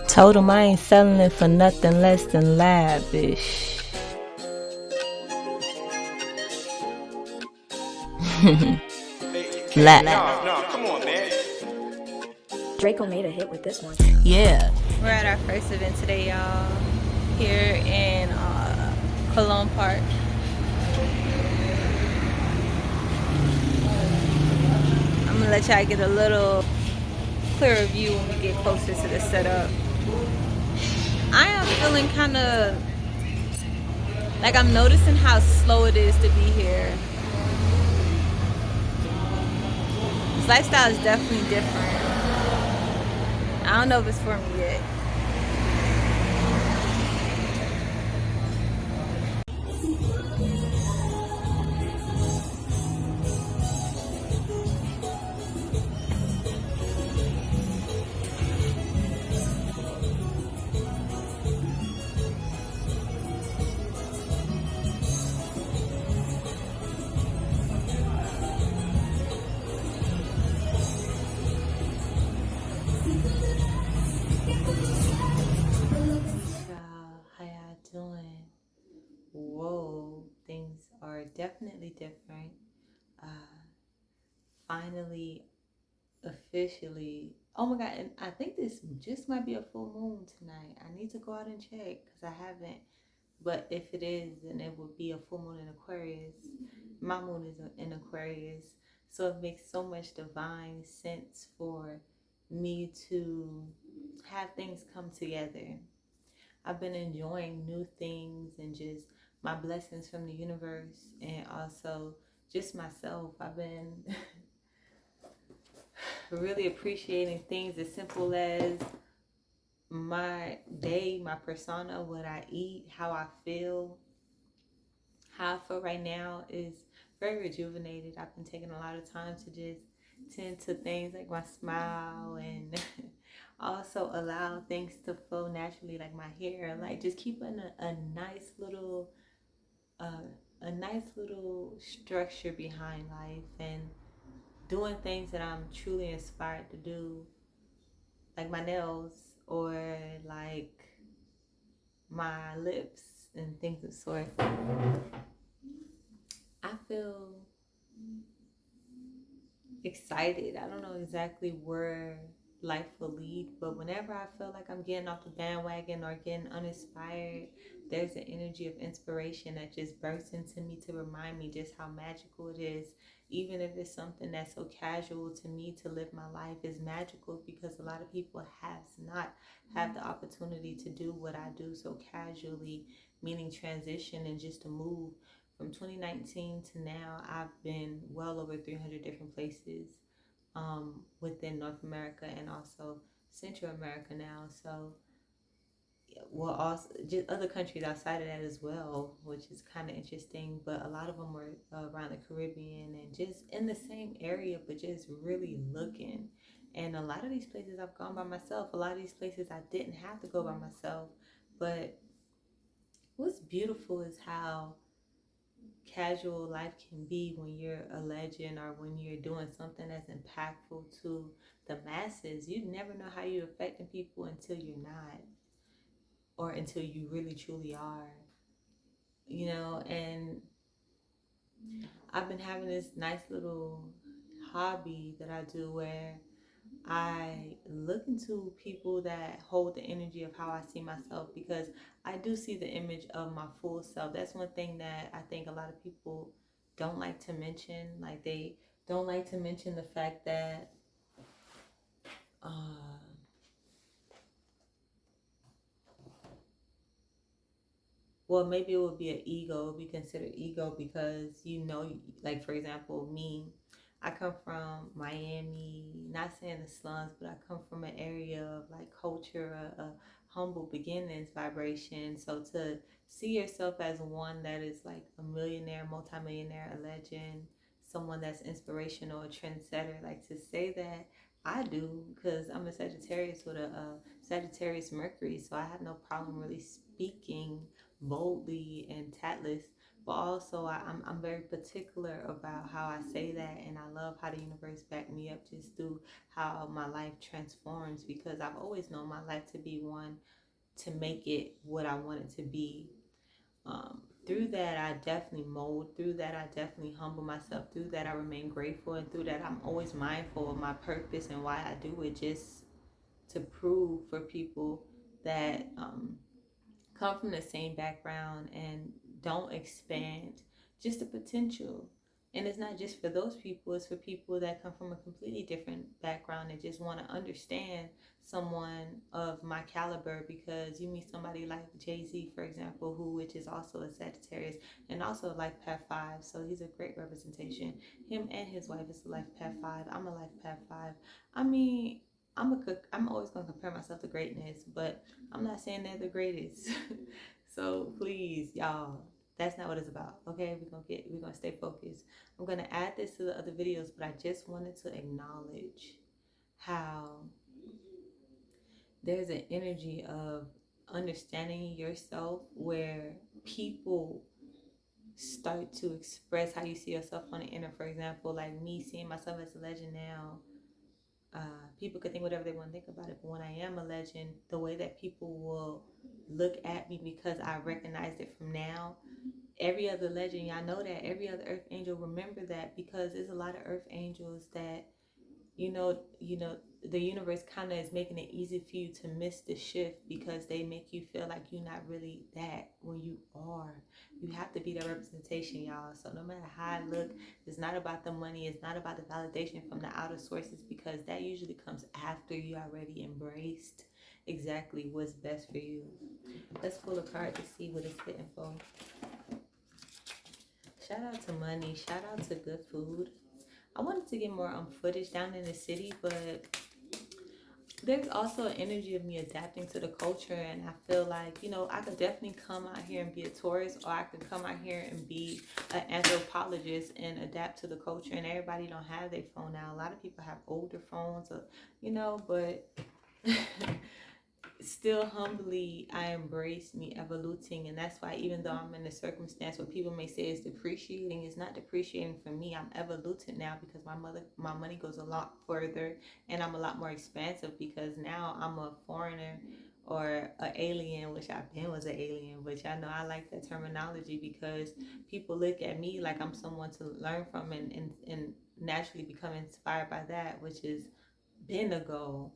Told him I ain't selling it for nothing less than lavish. No, come on, man. Draco made a hit with this one. Yeah. We're at our first event today, y'all, here in Cologne Park. I'm gonna let y'all get a little clearer view when we get closer to the setup. I am feeling kind of like I'm noticing how slow it is to be here. This lifestyle is definitely different. I don't know if it's for me yet. How y'all doing? Whoa, things are definitely different. Finally, officially, oh my god, and I think this just might be a full moon tonight. I need to go out and check because I haven't. But if it is, then it would be a full moon in Aquarius. My moon is in Aquarius. So it makes so much divine sense for me to have things come together. I've been enjoying new things and just my blessings from the universe and also just myself. I've been really appreciating things as simple as my day, my persona, what I eat, how I feel. How I feel right now is very rejuvenated. I've been taking a lot of time to just tend to things like my smile and also allow things to flow naturally, like my hair, like just keeping a nice little a nice little structure behind life and doing things that I'm truly inspired to do, like my nails or like my lips and things of sort. I feel excited. I don't know exactly where life will lead, but whenever I feel like I'm getting off the bandwagon or getting uninspired, there's an energy of inspiration that just bursts into me to remind me just how magical it is. Even if it's something that's so casual, to me to live my life is magical because a lot of people have not had the opportunity to do what I do so casually, meaning transition and just to move. From 2019 to now, I've been well over 300 different places within North America and also Central America now. So, well, also just other countries outside of that as well, which is kind of interesting. But a lot of them were around the Caribbean and just in the same area, but just really looking. And a lot of these places I've gone by myself. A lot of these places I didn't have to go by myself. But what's beautiful is how casual life can be when you're a legend or when you're doing something that's impactful to the masses. You never know how you're affecting people until you're not, or until you really truly are, and I've been having this nice little hobby that I do where I look into people that hold the energy of how I see myself, because I do see the image of my full self. That's one thing that I think a lot of people don't like to mention. Like, they don't like to mention the fact that well, maybe it would be an ego, it would be considered ego because, like, for example, me, I come from Miami, not saying the slums, but I come from an area of like culture, a humble beginnings vibration. So to see yourself as one that is like a millionaire, multimillionaire, a legend, someone that's inspirational, a trendsetter, like to say that I do, because I'm a Sagittarius with a Sagittarius Mercury, so I have no problem really speaking boldly and tatless. but also I'm very particular about how I say that, and I love how the universe backed me up just through how my life transforms, because I've always known my life to be one to make it what I want it to be. Through that, I definitely mold. Through that, I definitely humble myself. Through that, I remain grateful. And through that, I'm always mindful of my purpose and why I do it, just to prove for people that come from the same background and don't expand just the potential. And it's not just for those people, it's for people that come from a completely different background and just want to understand someone of my caliber, because you meet somebody like Jay-Z, for example, which is also a Sagittarius and also a life path 5. So he's a great representation. Him and his wife is a life path 5. I'm a life path 5. I mean, I'm always going to compare myself to greatness, but I'm not saying they're the greatest. So please, y'all, that's not what it's about. Okay, we're gonna stay focused. I'm gonna add this to the other videos, but I just wanted to acknowledge how there's an energy of understanding yourself where people start to express how you see yourself on the inner. For example, like me seeing myself as a legend now. People could think whatever they want to think about it, but when I am a legend, the way that people will look at me because I recognized it from now. Every other legend, y'all know that. Every other earth angel, remember that, because there's a lot of earth angels that, you know, the universe kind of is making it easy for you to miss the shift, because they make you feel like you're not really that when you are. You have to be that representation, y'all. So no matter how I look, it's not about the money. It's not about the validation from the outer sources, because that usually comes after you already embraced exactly what's best for you. Let's pull a card to see what it's hitting for. Shout out to money. Shout out to good food. I wanted to get more footage down in the city, but there's also an energy of me adapting to the culture, and I feel like, I could definitely come out here and be a tourist, or I could come out here and be an anthropologist and adapt to the culture. And everybody don't have their phone now. A lot of people have older phones, but still humbly I embrace me evoluting. And that's why, even though I'm in a circumstance where people may say it's depreciating, it's not depreciating for me. I'm evoluting now, because my money goes a lot further, and I'm a lot more expansive, because now I'm a foreigner or an alien, which I've been was an alien, which I know I like that terminology, because people look at me like I'm someone to learn from and naturally become inspired by that, which has been a goal.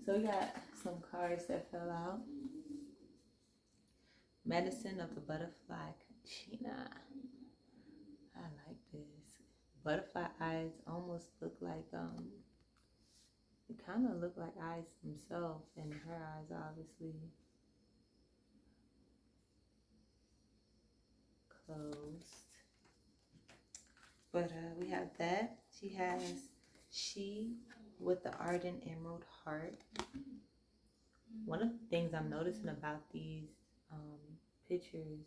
So we got some cards that fell out. Medicine of the Butterfly Kachina. I like this. Butterfly eyes almost look like, it kind of look like eyes themselves, and her eyes are obviously closed. But we have that. She with the ardent emerald heart. One of the things I'm noticing about these pictures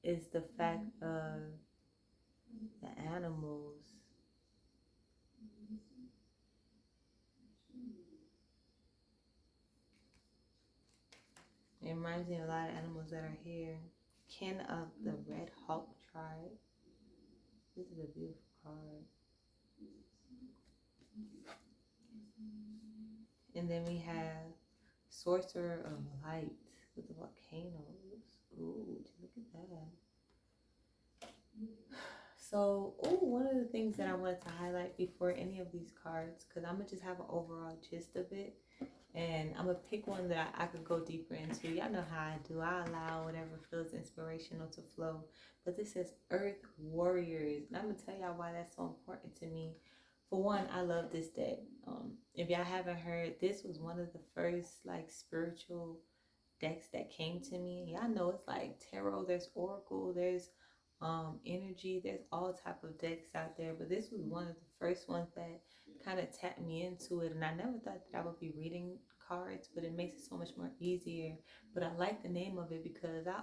is the fact of the animals. It reminds me of a lot of animals that are here. Kin of the Red Hawk tribe. This is a beautiful card. And then we have Sorcerer of Light with the volcanoes. Ooh, look at that. So, one of the things that I wanted to highlight before any of these cards, because I'm going to just have an overall gist of it, and I'm going to pick one that I could go deeper into. Y'all know how I do. I allow whatever feels inspirational to flow. But this says Earth Warriors. And I'm going to tell y'all why that's so important to me. For one, I love this deck. If y'all haven't heard, this was one of the first spiritual decks that came to me. Y'all know it's like tarot, there's oracle, there's energy, there's all type of decks out there, but this was one of the first ones that kind of tapped me into it. And I never thought that I would be reading cards, but it makes it so much more easier. But I like the name of it because I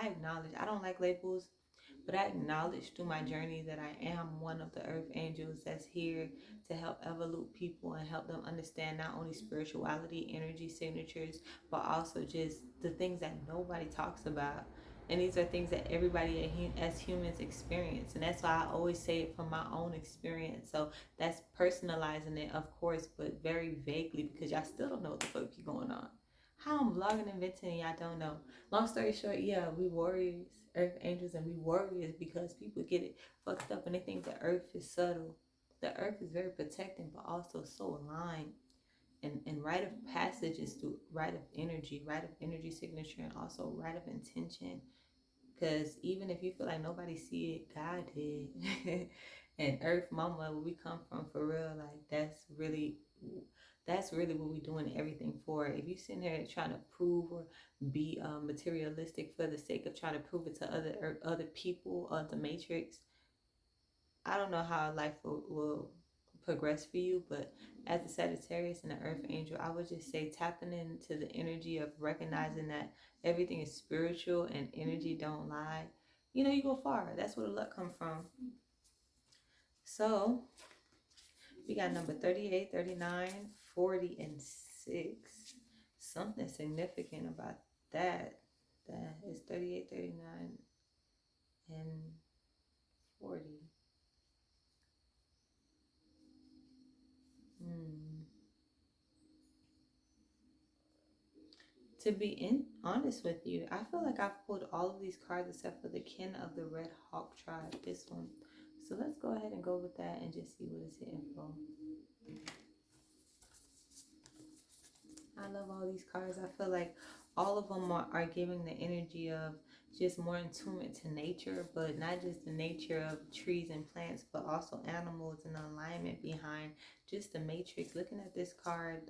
acknowledge, I don't like labels, but I acknowledge through my journey that I am one of the earth angels that's here to help evolve people and help them understand not only spirituality, energy signatures, but also just the things that nobody talks about. And these are things that everybody as humans experience. And that's why I always say it from my own experience. So that's personalizing it, of course, but very vaguely, because y'all still don't know what the fuck be going on. How I'm vlogging and venting, y'all don't know. Long story short, yeah, we warriors, earth angels, and we warriors because people get it fucked up and they think the earth is subtle. The earth is very protecting, but also so aligned. And rite of passage is through rite of energy signature, and also rite of intention. Because even if you feel like nobody see it, God did. And Earth Mama, where we come from, for real, like that's really what we're doing everything for. If you sitting here trying to prove or be materialistic for the sake of trying to prove it to other people of the matrix, I don't know how life will progress for you. But as a Sagittarius and an Earth Angel, I would just say tapping into the energy of recognizing that everything is spiritual and energy don't lie. You know, you go far. That's where the luck come from. So we got number 38, 39, 40, and 6. Something significant about that. That is 38, 39, and 40. To be honest with you, I feel like I've pulled all of these cards except for the kin of the Red Hawk tribe, this one. So let's go ahead and go with that and just see what it's hitting for. I love all these cards. I feel like all of them are giving the energy of just more attunement to nature, but not just the nature of trees and plants, but also animals and alignment behind just the matrix. Looking at this card,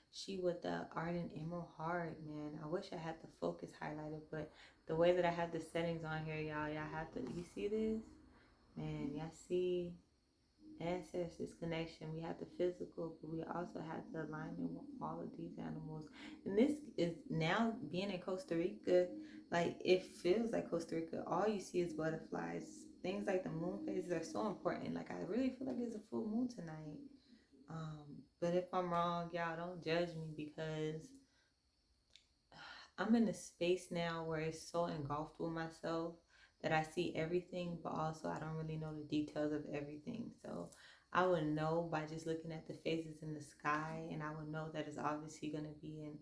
she with the ardent emerald heart, man. I wish I had the focus highlighted, but the way that I have the settings on here, y'all have to, you see this? Man, y'all see ancestors connection. We have the physical, but we also have the alignment with all of these animals. And this is now being in Costa Rica, like it feels like Costa Rica. All you see is butterflies. Things like the moon phases are so important. Like I really feel like it's a full moon tonight. But if I'm wrong, y'all don't judge me, because I'm in a space now where it's so engulfed with myself that I see everything, but also I don't really know the details of everything. So I would know by just looking at the phases in the sky, and I would know that it's obviously going to be in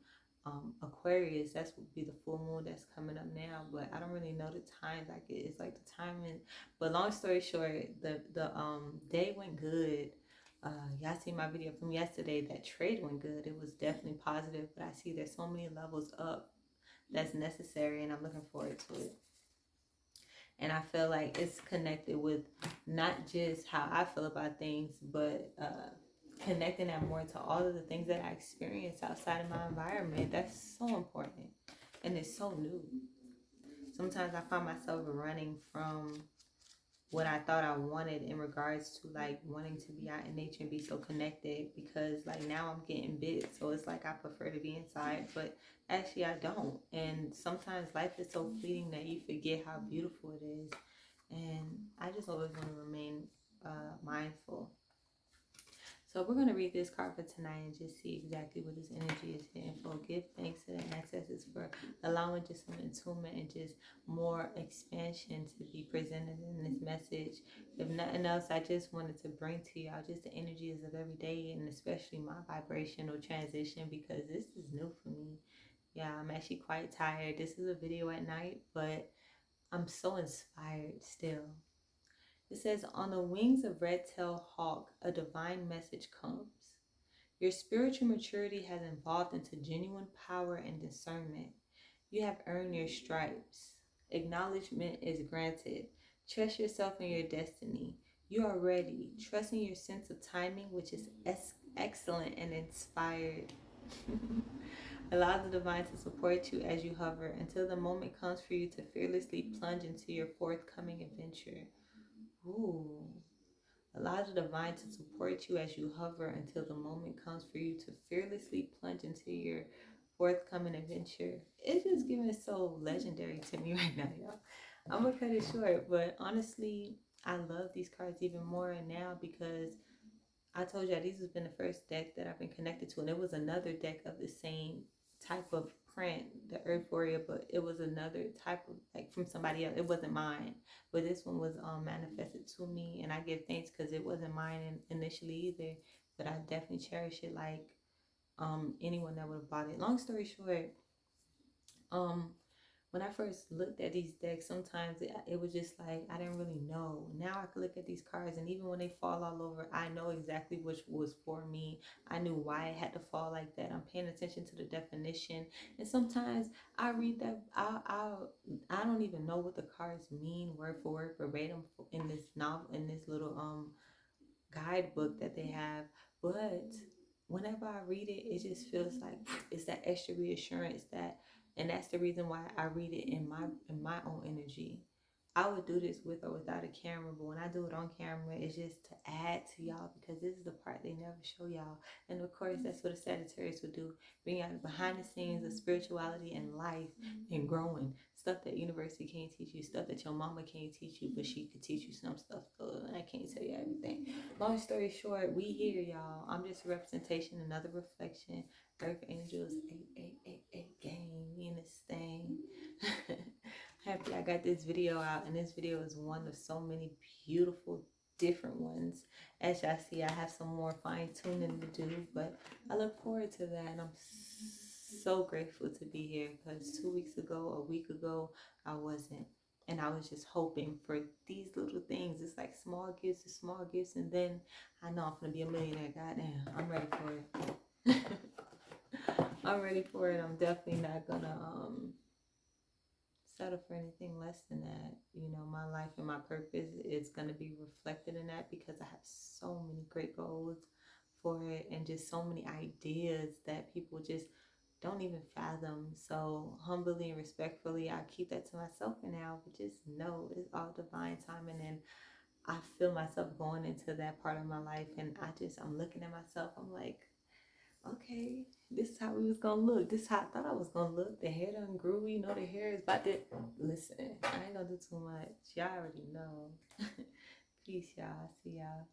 Aquarius. That's would be the full moon that's coming up now, but I don't really know the time. Like it's like the timing. But long story short, the day went good. Y'all see my video from yesterday. That trade went good. It was definitely positive, but I see there's so many levels up that's necessary, and I'm looking forward to it. And I feel like it's connected with not just how I feel about things, but connecting that more to all of the things that I experience outside of my environment. That's so important, and it's so new. Sometimes I find myself running from what I thought I wanted in regards to like wanting to be out in nature and be so connected, because like now I'm getting bit, so it's like I prefer to be inside, but actually I don't. And sometimes life is so fleeting that you forget how beautiful it is, and I just always want to remain mindful. So we're going to read this card for tonight and just see exactly what this energy is hitting for. Give thanks to the ancestors for allowing just some attunement and just more expansion to be presented in this message. If nothing else, I just wanted to bring to y'all just the energies of every day, and especially my vibrational transition, because this is new for me. Yeah, I'm actually quite tired. This is a video at night, but I'm so inspired still. It says, on the wings of red-tailed hawk, a divine message comes. Your spiritual maturity has evolved into genuine power and discernment. You have earned your stripes. Acknowledgement is granted. Trust yourself and your destiny. You are ready. Trust in your sense of timing, which is excellent and inspired. Allow the divine to support you as you hover until the moment comes for you to fearlessly plunge into your forthcoming adventure. Ooh. Allow the divine to support you as you hover until the moment comes for you to fearlessly plunge into your forthcoming adventure. It's just giving so legendary to me right now, y'all. I'm gonna cut it short, but honestly, I love these cards even more now, because I told y'all these has been the first deck that I've been connected to, and it was another deck of the same type of print, the Euphoria, but it was another type of, like, from somebody else. It wasn't mine, but this one was manifested to me, and I give thanks because it wasn't mine initially either. But I definitely cherish it like anyone that would have bought it. Long story short, when I first looked at these decks, sometimes it was just like I didn't really know. Now I can look at these cards, and even when they fall all over, I know exactly which was for me. I knew why it had to fall like that. I'm paying attention to the definition, and sometimes I read that I don't even know what the cards mean word for word verbatim in this novel, in this little guidebook that they have, but whenever I read it, it just feels like it's that extra reassurance that, and that's the reason why I read it in my own energy. I would do this with or without a camera, but when I do it on camera, it's just to add to y'all, because this is the part they never show y'all. And of course, that's what a Sagittarius would do, bring out behind the scenes of spirituality and life and growing. Stuff that university can't teach you, stuff that your mama can't teach you, but she could teach you some stuff. So I can't tell you everything. Long story short, we here, y'all. I'm just a representation, another reflection. Earth Angels, 888 gang, me and this thing. Happy I got this video out, and this video is one of so many beautiful different ones. As y'all see, I have some more fine tuning to do, but I look forward to that, and I'm so grateful to be here, because 2 weeks ago, a week ago, I wasn't. And I was just hoping for these little things. It's like small gifts, and then I know I'm gonna be a millionaire. Goddamn, I'm ready for it. I'm ready for it. I'm definitely not gonna settle for anything less than that. You know, my life and my purpose is gonna be reflected in that, because I have so many great goals for it, and just so many ideas that people just don't even fathom. So humbly and respectfully, I keep that to myself for now, but just know it's all divine timing. And I feel myself going into that part of my life, and I'm looking at myself, I'm like, okay, this is how we was gonna look. This is how I thought I was gonna look. The hair done grew, you know, the hair is about to, listen, I ain't gonna do too much. Y'all already know. Peace, y'all. See y'all.